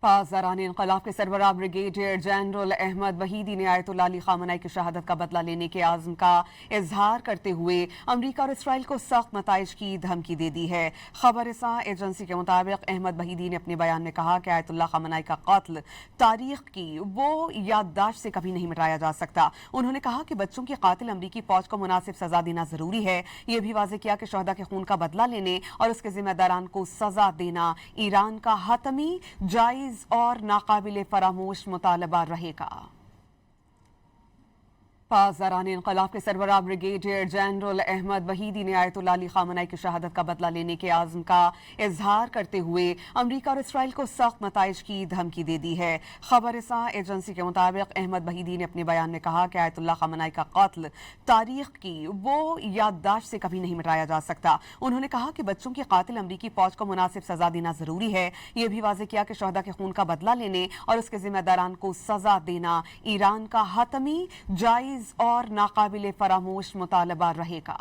पासदारान इनकलाब के सरबराह brigadier general Ahmad वहीदी ने आयतुल्लाह अली खामनई की शहादत का बदला लेने के आज़म का इजहार करते हुए अमरीका और इसराइल को सख्त नताइज की धमकी दे दी है। खबर रसां एजेंसी के मुताबिक अहमद वहीदी ने अपने बयान में कहा कि आयतुल्लाह खामनई का कत्ल तारीख की वो याददाश्त से कभी नहीं मिटाया जा सकता। उन्होंने कहा कि बच्चों की कातिल अमरीकी फौज को मुनासिब सजा देना जरूरी है। ये भी वाज़ेह किया कि शहदा के खून का बदला लेने और उसके जिम्मेदारान को सजा देना ईरान का हतमी, जायज और नाकाबिले फरामोश मुतालबा रहेगा। पासदारान इनकलाब के सरबराह ब्रिगेडियर जनरल अहमद वहीदी ने आयतुल्लाह अली खामनई की शहादत का बदला लेने के आज़म का इजहार करते हुए अमरीका और इसराइल को सख्त नताइज की धमकी दे दी है। खबर रसां एजेंसी के मुताबिक अहमद वहीदी ने अपने बयान में कहा कि आयतुल्लाह खामनई का कत्ल तारीख की वो याददाश्त से कभी नहीं मिटाया जा सकता। उन्होंने कहा कि बच्चों की कातिल अमरीकी फौज को मुनासिब सजा देना जरूरी है। ये भी वाज़ेह किया कि शहदा के खून का बदला लेने और उसके जिम्मेदारान को सजा देना ईरान का हतमी, जायज और नाकाबिले फरामोश मुतालबा रहेगा।